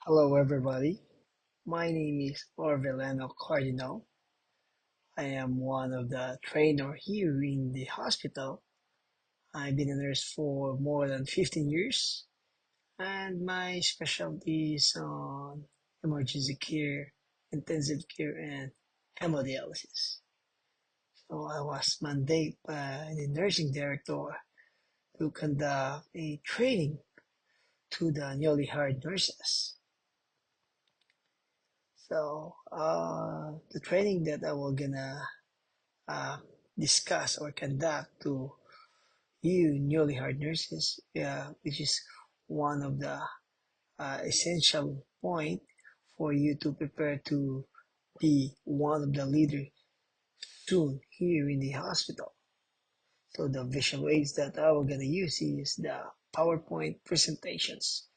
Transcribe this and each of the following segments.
Hello, everybody. My name is Orville Cardinal. I am one of the trainer here in the hospital. I've been a nurse for more than 15 years, and my specialty is on emergency care, intensive care, and hemodialysis. So I was mandated by the nursing director to conduct a training to the newly hired nurses. The training that I will gonna uh, discuss or conduct to you newly hired nurses, which is one of the essential point for you to prepare to be one of the leaders soon here in the hospital. So the visual aids that I will gonna use is the PowerPoint presentations.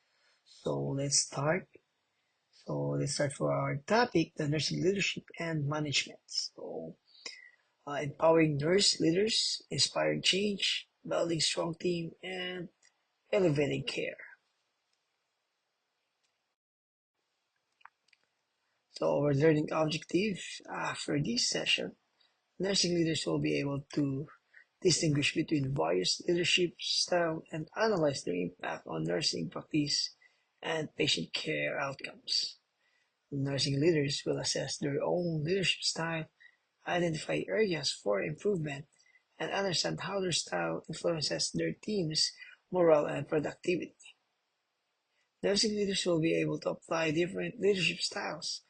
So let's start. Let's start for our topic, the nursing leadership and management. Empowering nurse leaders, inspiring change, building strong team, and elevating care. So our learning objective after this session, nursing leaders will be able to distinguish between various leadership styles and analyze their impact on nursing practice and patient care outcomes. Nursing leaders will assess their own leadership style, identify areas for improvement, and understand how their style influences their team's morale and productivity. Nursing leaders will be able to apply different leadership styles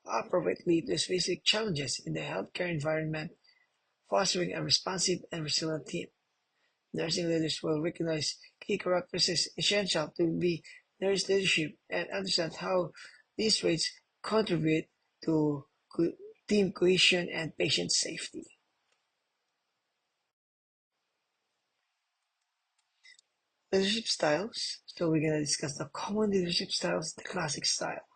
appropriately to specific challenges in the healthcare environment, fostering a responsive and resilient team. Nursing leaders will recognize key characteristics essential to be nurse leadership and understand how these traits contribute to team cohesion and patient safety. Leadership styles. So we're going to discuss the common leadership styles, the classic style,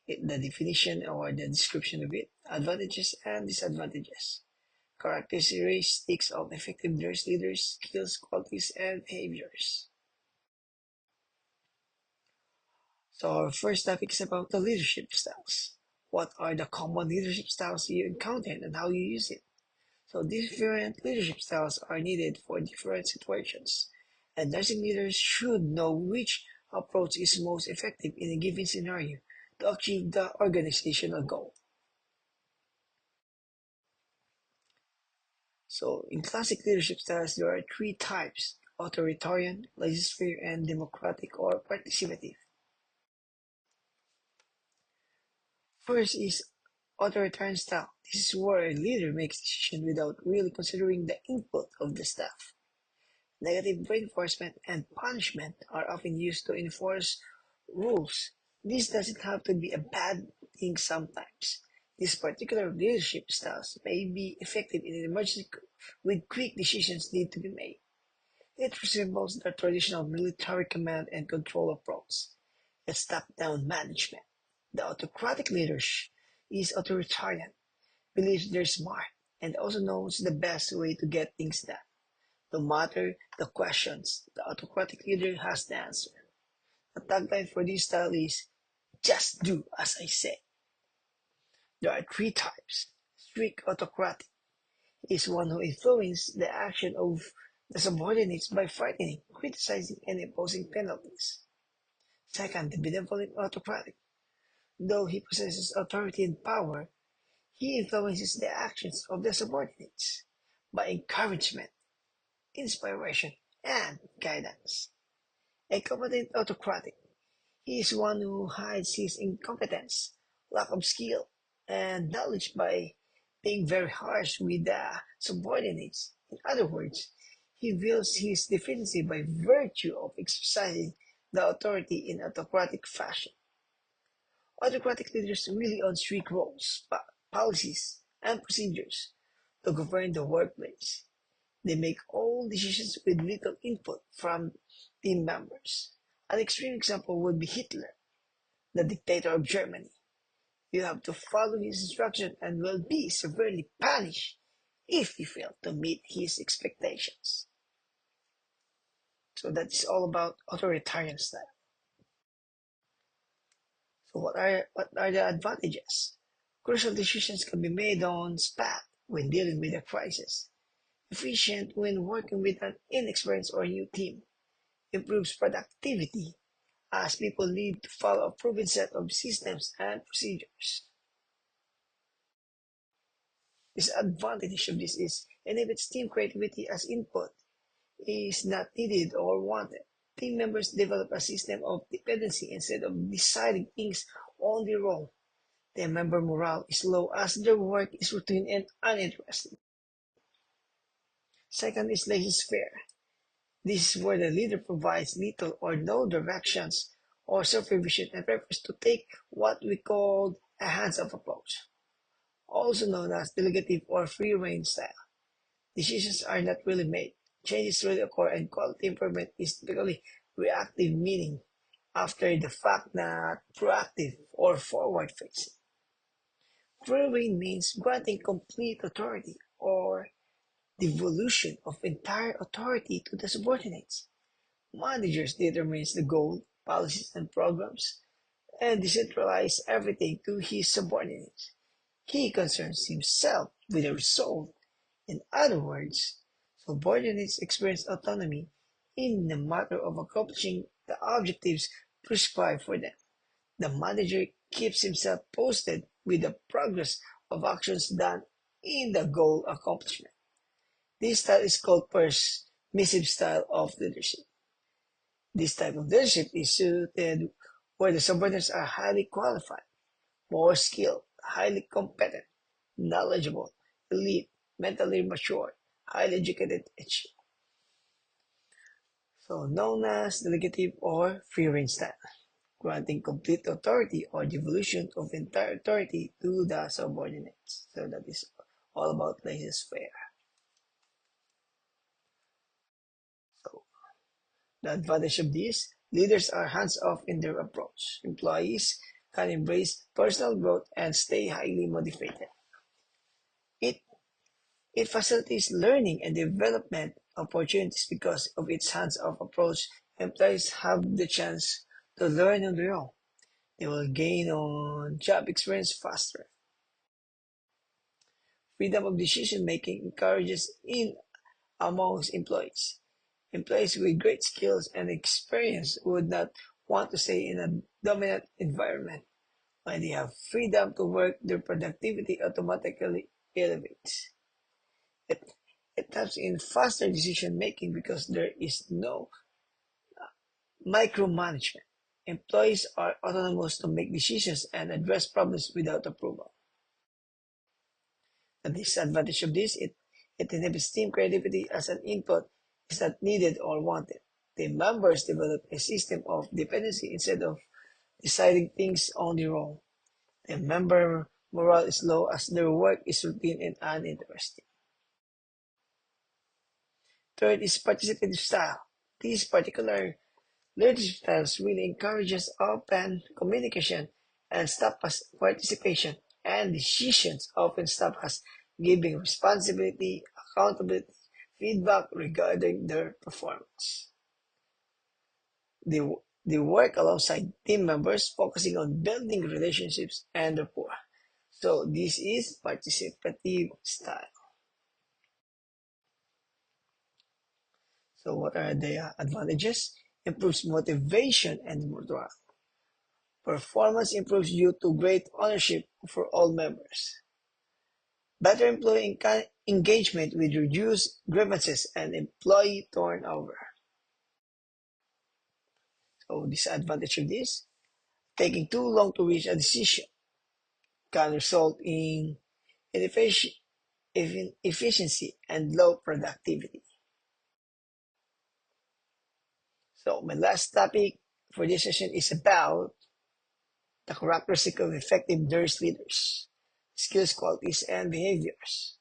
the definition or the description of it, advantages and disadvantages, characteristics of effective nurse leaders, skills, qualities, and behaviors. So our first topic is about the leadership styles. What are the common leadership styles you encounter and how you use it? So different leadership styles are needed for different situations, and nursing leaders should know which approach is most effective in a given scenario to achieve the organizational goal. So in classic leadership styles, there are three types: authoritarian, laissez-faire, and democratic or participative. First is authoritarian style. This is where a leader makes decisions without really considering the input of the staff. Negative reinforcement and punishment are often used to enforce rules. This doesn't have to be a bad thing sometimes. This particular leadership styles may be effective in an emergency with quick decisions need to be made. It resembles the traditional military command and control approach. It's top-down management. The autocratic leader is authoritarian, believes they're smart, and also knows the best way to get things done. No matter the questions, the autocratic leader has the answer. The tagline for this style is just do as I say. There are three types. Strict autocratic is one who influences the action of the subordinates by frightening, criticizing, and imposing penalties. Second, the benevolent autocratic. Though he possesses authority and power, he influences the actions of the subordinates by encouragement, inspiration, and guidance. A competent autocratic. He is one who hides his incompetence, lack of skill, and knowledge by being very harsh with the subordinates. In other words, he wields his deficiency by virtue of exercising the authority in autocratic fashion. Autocratic leaders rely on strict rules, policies, and procedures to govern the workplace. They make all decisions with little input from team members. An extreme example would be Hitler, the dictator of Germany. You have to follow his instruction and will be severely punished if you fail to meet his expectations. So that is all about authoritarian style. So what are the advantages? Crucial decisions can be made on spot when dealing with a crisis. Efficient when working with an inexperienced or new team. Improves productivity as people need to follow a proven set of systems and procedures. Disadvantage of this is inhibits team creativity as input is not needed or wanted. Team members develop a system of dependency instead of deciding things on their own. Team member morale is low as their work is routine and uninteresting. Second is laissez-faire. This is where the leader provides little or no directions or supervision and prefers to take what we call a hands-off approach, also known as delegative or free-rein style. Decisions are not really made. Changes really occur and quality improvement is typically reactive, meaning after the fact, not proactive or forward facing. Free rein means granting complete authority or devolution of entire authority to the subordinates. Managers determines the goal, policies, and programs, and decentralize everything to his subordinates. He concerns himself with the result. In other words, subordinates experience autonomy in the matter of accomplishing the objectives prescribed for them. The manager keeps himself posted with the progress of actions done in the goal accomplishment. This style is called permissive style of leadership. This type of leadership is suited where the subordinates are highly qualified, more skilled, highly competent, knowledgeable, elite, mentally mature, highly educated, etc. So known as delegative or free rein style, granting complete authority or devolution of entire authority to the subordinates. So that is all about laissez-faire. So the advantage of this, leaders are hands-off in their approach. Employees can embrace personal growth and stay highly motivated. It It facilitates learning and development opportunities because of its hands-off approach. Employees have the chance to learn on their own. They will gain on job experience faster. Freedom of decision making encourages in amongst employees. Employees with great skills and experience would not want to stay in a dominant environment. When they have freedom to work, their productivity automatically elevates. It, it helps in faster decision making because there is no micromanagement. Employees are autonomous to make decisions and address problems without approval. The disadvantage of this, it inhibits team creativity as an input is not needed or wanted. Team members develop a system of dependency instead of deciding things on their own. Team member morale is low as their work is routine and uninteresting. Third is participative style. This particular leadership styles really encourages open communication and staff participation, and decisions often staff as giving responsibility, accountability, feedback regarding their performance. They, they work alongside team members, focusing on building relationships and rapport. So this is participative style. So what are the advantages? Improves motivation and morale. Performance improves due to great ownership for all members. Better employee engagement with reduced grievances and employee turnover. So disadvantage of this, taking too long to reach a decision can result in inefficiency and low productivity. So my last topic for this session is about the characteristic of effective nurse leaders, skills, qualities, and behaviors.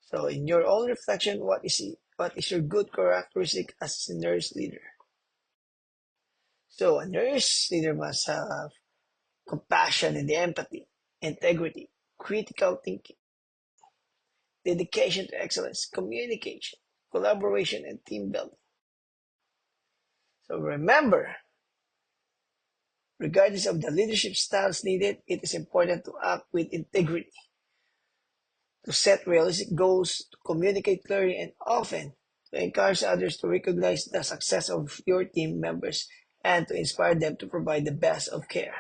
So, in your own reflection, what is your good characteristic as a nurse leader? So, a nurse leader must have compassion and empathy, integrity, critical thinking, dedication to excellence, communication, collaboration, and team building. So, Regardless of the leadership styles needed, it is important to act with integrity, to set realistic goals, to communicate clearly and often, to encourage others to recognize the success of your team members, and to inspire them to provide the best of care.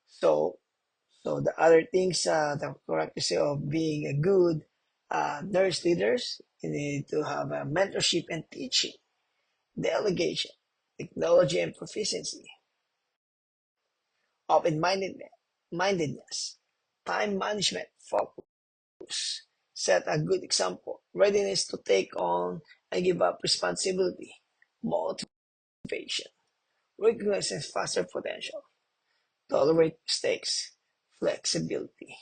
So, so the other things, the characteristic of being a good nurse leaders, you need to have a mentorship and teaching, delegation, technology and proficiency, open-mindedness, time management, focus, set a good example, readiness to take on and give up responsibility, motivation, recognize and foster potential, tolerate mistakes, flexibility,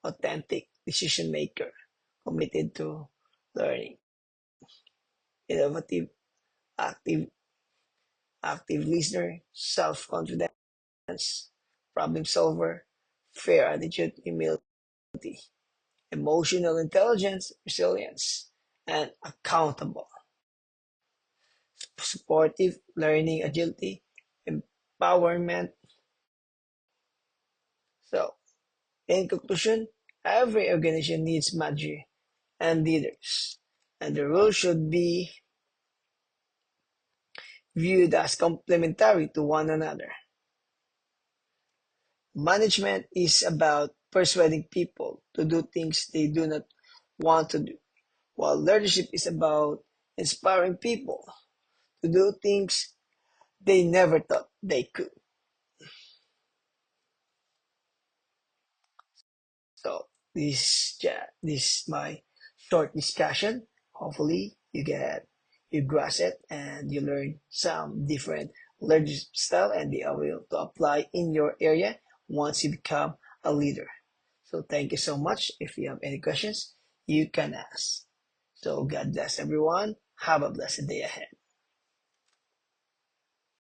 authentic decision maker, committed to learning, innovative, active, active listener, self-confidence, problem solver, fair attitude, humility, emotional intelligence, resilience, and accountable, supportive, learning, agility, empowerment. So, in conclusion, every organization needs managers and leaders, and the role should be viewed as complementary to one another. Management is about persuading people to do things they do not want to do, while leadership is about inspiring people to do things they never thought they could. So this is my short discussion. Hopefully you grasp it and you learn some different leadership style and be able to apply in your area once you become a leader. So thank you so much. If you have any questions, you can ask. So God bless everyone. Have a blessed day ahead.